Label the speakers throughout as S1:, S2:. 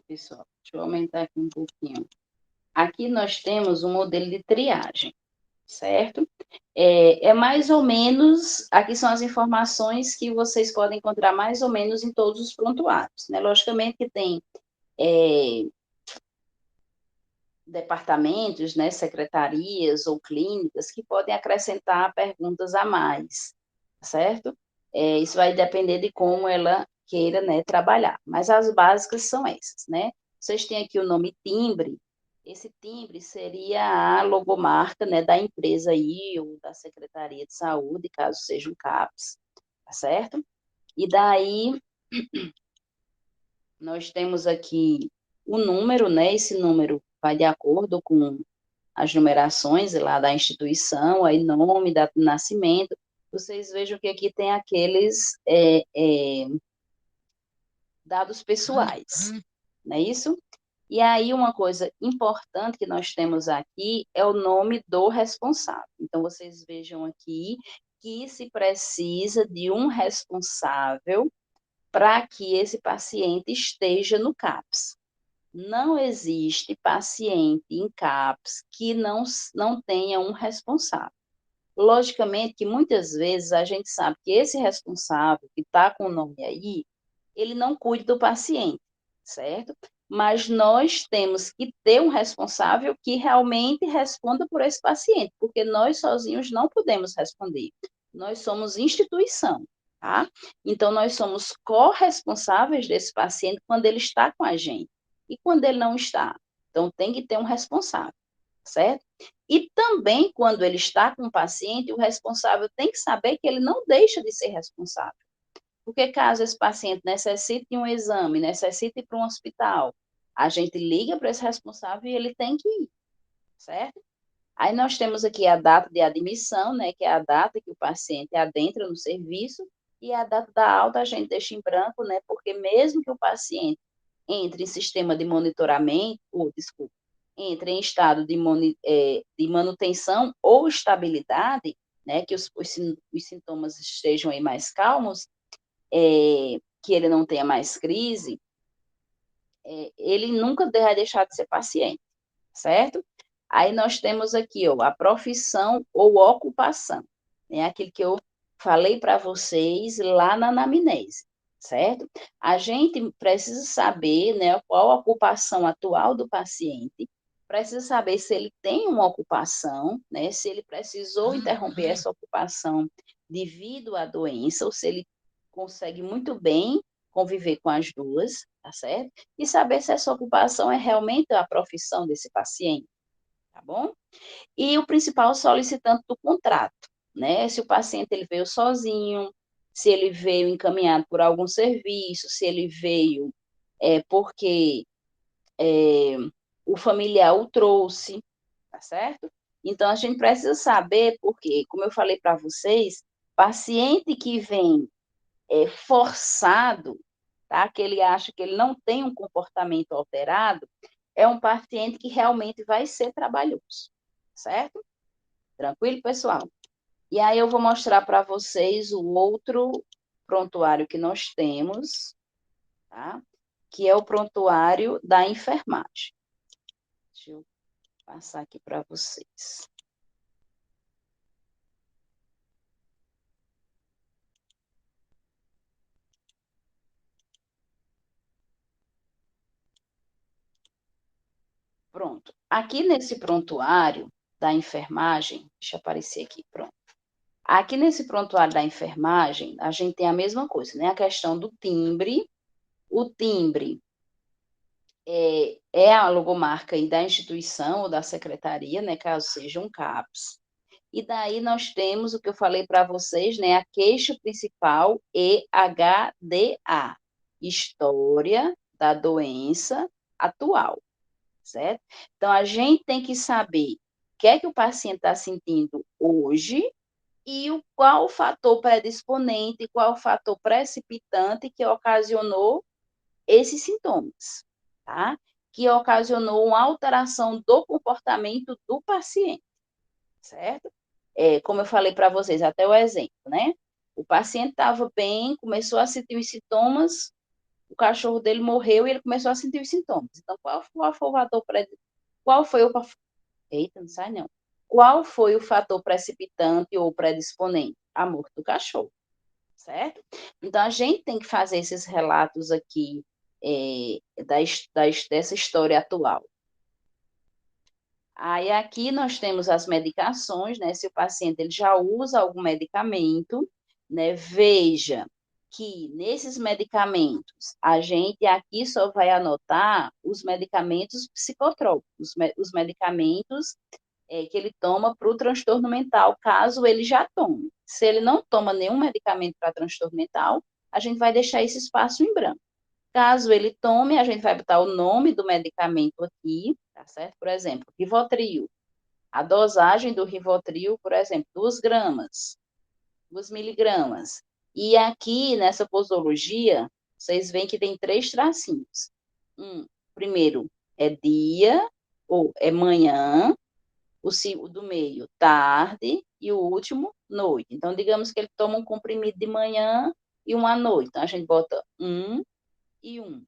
S1: pessoal, deixa eu aumentar aqui um pouquinho. Aqui nós temos um modelo de triagem, certo? É mais ou menos, aqui são as informações que vocês podem encontrar mais ou menos em todos os prontuários, né? Logicamente que tem departamentos, né, secretarias ou clínicas que podem acrescentar perguntas a mais, certo? Isso vai depender de como ela queira, né, trabalhar, mas as básicas são essas, né? Vocês têm aqui o nome timbre, esse timbre seria a logomarca, né, da empresa aí, ou da Secretaria de Saúde, caso seja um CAPS, tá certo? E daí, nós temos aqui o número, né, esse número vai de acordo com as numerações lá da instituição, aí nome, data de nascimento, vocês vejam que aqui tem aqueles dados pessoais, não é isso? E aí uma coisa importante que nós temos aqui é o nome do responsável. Então, vocês vejam aqui que se precisa de um responsável para que esse paciente esteja no CAPS. Não existe paciente em CAPS que não tenha um responsável. Logicamente que muitas vezes a gente sabe que esse responsável que está com o nome aí, ele não cuida do paciente, certo? Mas nós temos que ter um responsável que realmente responda por esse paciente, porque nós sozinhos não podemos responder. Nós somos instituição, tá? Então, nós somos corresponsáveis desse paciente quando ele está com a gente e quando ele não está. Então, tem que ter um responsável, certo? E também, quando ele está com o paciente, o responsável tem que saber que ele não deixa de ser responsável. Porque caso esse paciente necessite de um exame, necessite ir para um hospital, a gente liga para esse responsável e ele tem que ir, certo? Aí nós temos aqui a data de admissão, né, que é a data que o paciente adentra no serviço, e a data da alta a gente deixa em branco, né, porque mesmo que o paciente entre em sistema de monitoramento, ou, desculpa, entre em estado de manutenção ou estabilidade, né, que os sintomas estejam aí mais calmos, que ele não tenha mais crise, ele nunca vai deixar de ser paciente, certo? Aí nós temos aqui, ó, a profissão ou ocupação, né? Aquilo que eu falei para vocês lá na anamnese, certo? A gente precisa saber, né, qual a ocupação atual do paciente, precisa saber se ele tem uma ocupação, né, se ele precisou interromper essa ocupação devido à doença, ou se ele consegue muito bem conviver com as duas, tá certo? E saber se essa ocupação é realmente a profissão desse paciente, tá bom? E o principal solicitante do contrato, né? Se o paciente ele veio sozinho, se ele veio encaminhado por algum serviço, se ele veio porque o familiar o trouxe, tá certo? Então a gente precisa saber, porque, como eu falei para vocês, paciente que vem forçado, tá? Que ele acha que ele não tem um comportamento alterado, é um paciente que realmente vai ser trabalhoso, certo? Tranquilo, pessoal? E aí eu vou mostrar para vocês o outro prontuário que nós temos, tá? Que é o prontuário da enfermagem. Deixa eu passar aqui para vocês. Pronto. Aqui nesse prontuário da enfermagem, deixa eu aparecer aqui, pronto. Aqui nesse prontuário da enfermagem, a gente tem a mesma coisa, né? A questão do timbre. O timbre é a logomarca aí da instituição ou da secretaria, né? Caso seja um CAPS. E daí nós temos o que eu falei para vocês, né? A queixa principal EHDA, História da Doença Atual, certo? Então, a gente tem que saber o que é que o paciente está sentindo hoje e qual o fator predisponente, qual o fator precipitante que ocasionou esses sintomas, tá? Que ocasionou uma alteração do comportamento do paciente, certo? Como eu falei para vocês, até o exemplo, né? O paciente estava bem, começou a sentir os sintomas, cachorro dele morreu e ele começou a sentir os sintomas. Então, qual foi o fator qual foi o eita, não sai não. Qual foi o fator precipitante ou predisponente? A morte do cachorro, certo? Então, a gente tem que fazer esses relatos aqui dessa história atual. Aí aqui nós temos as medicações, né? Se o paciente ele já usa algum medicamento, né? Veja que nesses medicamentos a gente aqui só vai anotar os medicamentos psicotrópicos, os medicamentos que ele toma para o transtorno mental, caso ele já tome. Se ele não toma nenhum medicamento para transtorno mental, a gente vai deixar esse espaço em branco. Caso ele tome, a gente vai botar o nome do medicamento aqui, tá certo? Por exemplo, Rivotril. A dosagem do Rivotril, por exemplo, 2 gramas, 2 miligramas. E aqui, nessa posologia, vocês veem que tem 3 tracinhos. Primeiro é dia, ou é manhã, o do meio, tarde, e o último, noite. Então, digamos que ele toma um comprimido de manhã e um à noite. Então, a gente bota 1 e 1,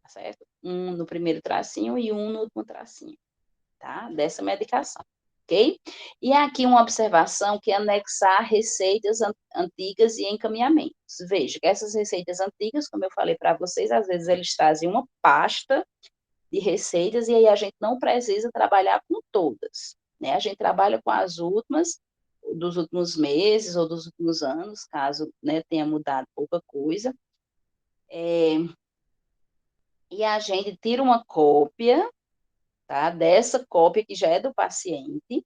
S1: tá certo? 1 no primeiro tracinho e 1 no último tracinho, tá? Dessa medicação, ok? E aqui uma observação que é anexar receitas antigas e encaminhamentos. Veja que essas receitas antigas, como eu falei para vocês, às vezes eles trazem uma pasta de receitas e aí a gente não precisa trabalhar com todas, né? A gente trabalha com as últimas, dos últimos meses ou dos últimos anos, caso, né, tenha mudado pouca coisa. E a gente tira uma cópia, tá, dessa cópia que já é do paciente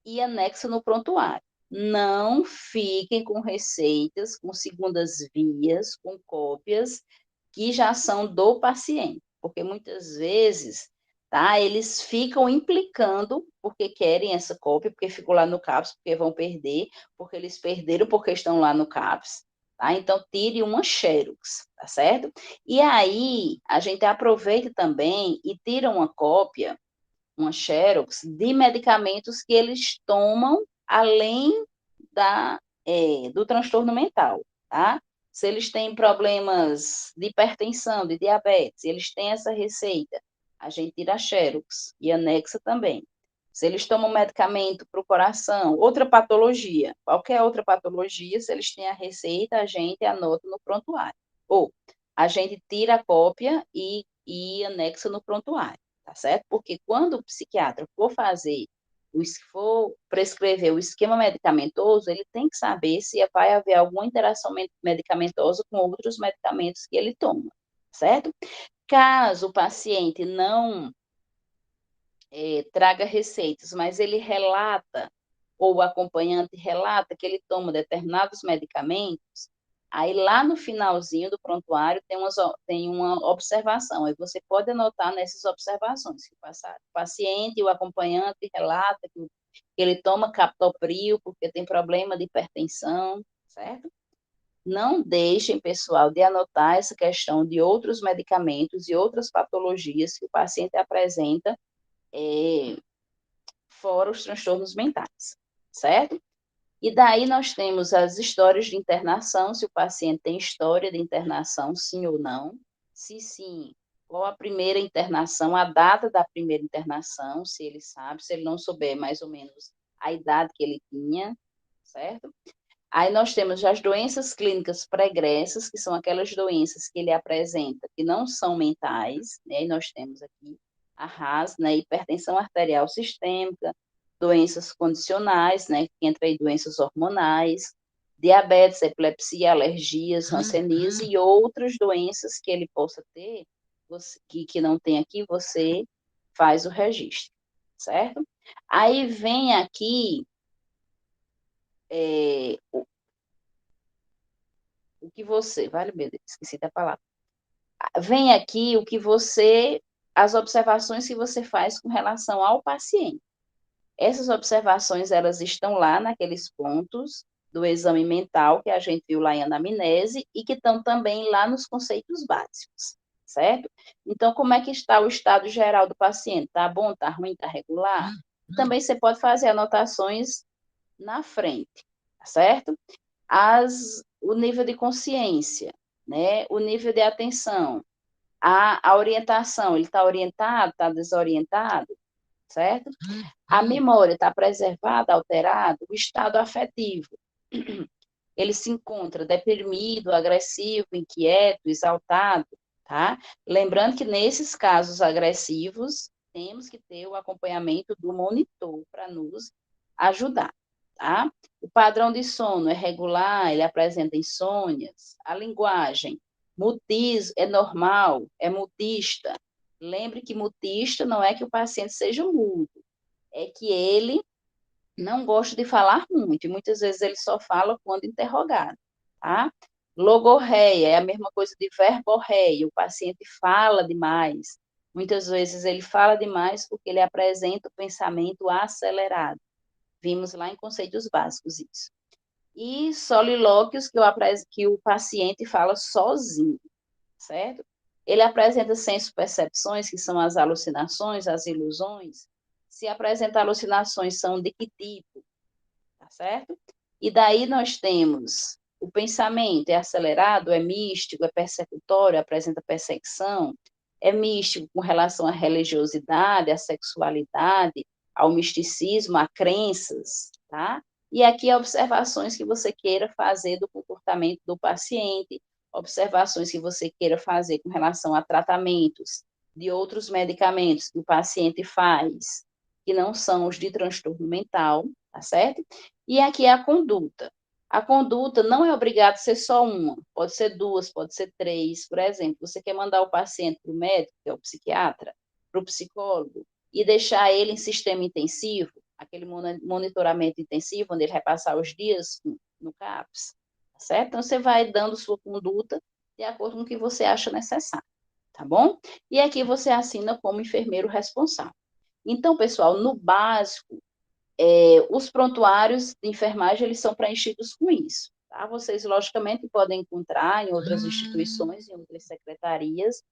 S1: e anexa no prontuário. Não fiquem com receitas, com segundas vias, com cópias que já são do paciente, porque muitas vezes, tá, eles ficam implicando porque querem essa cópia, porque ficou lá no CAPS, porque vão perder, porque eles perderam porque estão lá no CAPS, tá? Então, tire uma Xerox, tá certo? E aí, a gente aproveita também e tira uma cópia, uma Xerox, de medicamentos que eles tomam além do transtorno mental, tá? Se eles têm problemas de hipertensão, de diabetes, eles têm essa receita, a gente tira a Xerox e anexa também. Se eles tomam medicamento para o coração, outra patologia, qualquer outra patologia, se eles têm a receita, a gente anota no prontuário. Ou a gente tira a cópia e anexa no prontuário, tá certo? Porque quando o psiquiatra for prescrever o esquema medicamentoso, ele tem que saber se vai haver alguma interação medicamentosa com outros medicamentos que ele toma, certo? Caso o paciente não traga receitas, mas ele relata, ou o acompanhante relata que ele toma determinados medicamentos, aí lá no finalzinho do prontuário tem uma observação, aí você pode anotar nessas observações, que o paciente e o acompanhante relata que ele toma captopril porque tem problema de hipertensão, certo? Não deixem, pessoal, de anotar essa questão de outros medicamentos e outras patologias que o paciente apresenta fora os transtornos mentais, certo? E daí nós temos as histórias de internação, se o paciente tem história de internação, sim ou não. Se sim, qual a primeira internação, a data da primeira internação, se ele sabe, se ele não souber mais ou menos a idade que ele tinha, certo? Aí nós temos já as doenças clínicas pregressas, que são aquelas doenças que ele apresenta que não são mentais, né? E nós temos aqui a RAS, né? Hipertensão arterial sistêmica, doenças condicionais, né? Que entra aí doenças hormonais, diabetes, epilepsia, alergias, hanseníase e outras doenças que ele possa ter, que não tem aqui, você faz o registro, certo? Aí vem aqui o que você, vale, meu Deus, esqueci da palavra. Vem aqui as observações que você faz com relação ao paciente. Essas observações, elas estão lá naqueles pontos do exame mental que a gente viu lá em anamnese e que estão também lá nos conceitos básicos, certo? Então, como é que está o estado geral do paciente? Tá bom, tá ruim, tá regular? Também você pode fazer anotações na frente, tá certo? O nível de consciência. né? O nível de atenção, a orientação, ele está orientado, está desorientado, certo? A memória está preservada, alterada, o estado afetivo, ele se encontra deprimido, agressivo, inquieto, exaltado, tá? Lembrando que nesses casos agressivos, temos que ter o acompanhamento do monitor para nos ajudar, tá? O padrão de sono é regular, ele apresenta insônias. A linguagem, mutismo, é normal, é mutista. Lembre que mutista não é que o paciente seja mudo, é que ele não gosta de falar muito, e muitas vezes ele só fala quando interrogado, tá? Logorreia é a mesma coisa de verborreia, o paciente fala demais. Muitas vezes ele fala demais porque ele apresenta o pensamento acelerado. Vimos lá em conceitos básicos isso. E solilóquios que o paciente fala sozinho, certo? Ele apresenta senso-percepções, que são as alucinações, as ilusões. Se apresenta alucinações, são de que tipo? Tá certo? E daí nós temos o pensamento é acelerado, é místico, é persecutório, apresenta perseguição, é místico com relação à religiosidade, à sexualidade, ao misticismo, a crenças, tá? E aqui observações que você queira fazer do comportamento do paciente, observações que você queira fazer com relação a tratamentos de outros medicamentos que o paciente faz, que não são os de transtorno mental, tá certo? E aqui é a conduta. A conduta não é obrigada a ser só uma, pode ser duas, pode ser três. Por exemplo, você quer mandar o paciente para o médico, que é o psiquiatra, para o psicólogo, e deixar ele em sistema intensivo, aquele monitoramento intensivo, onde ele vai passar os dias no CAPS, tá certo? Então, você vai dando sua conduta de acordo com o que você acha necessário, tá bom? E aqui você assina como enfermeiro responsável. Então, pessoal, no básico, os prontuários de enfermagem, eles são preenchidos com isso, tá? Vocês, logicamente, podem encontrar em outras instituições, em outras secretarias,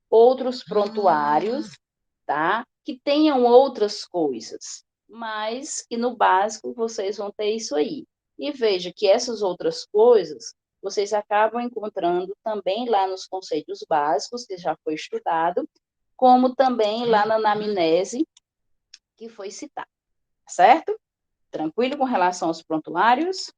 S1: outros prontuários, tá? Que tenham outras coisas, mas que no básico vocês vão ter isso aí. E veja que essas outras coisas, vocês acabam encontrando também lá nos conceitos básicos, que já foi estudado, como também lá na anamnese, que foi citado, certo? Tranquilo com relação aos prontuários?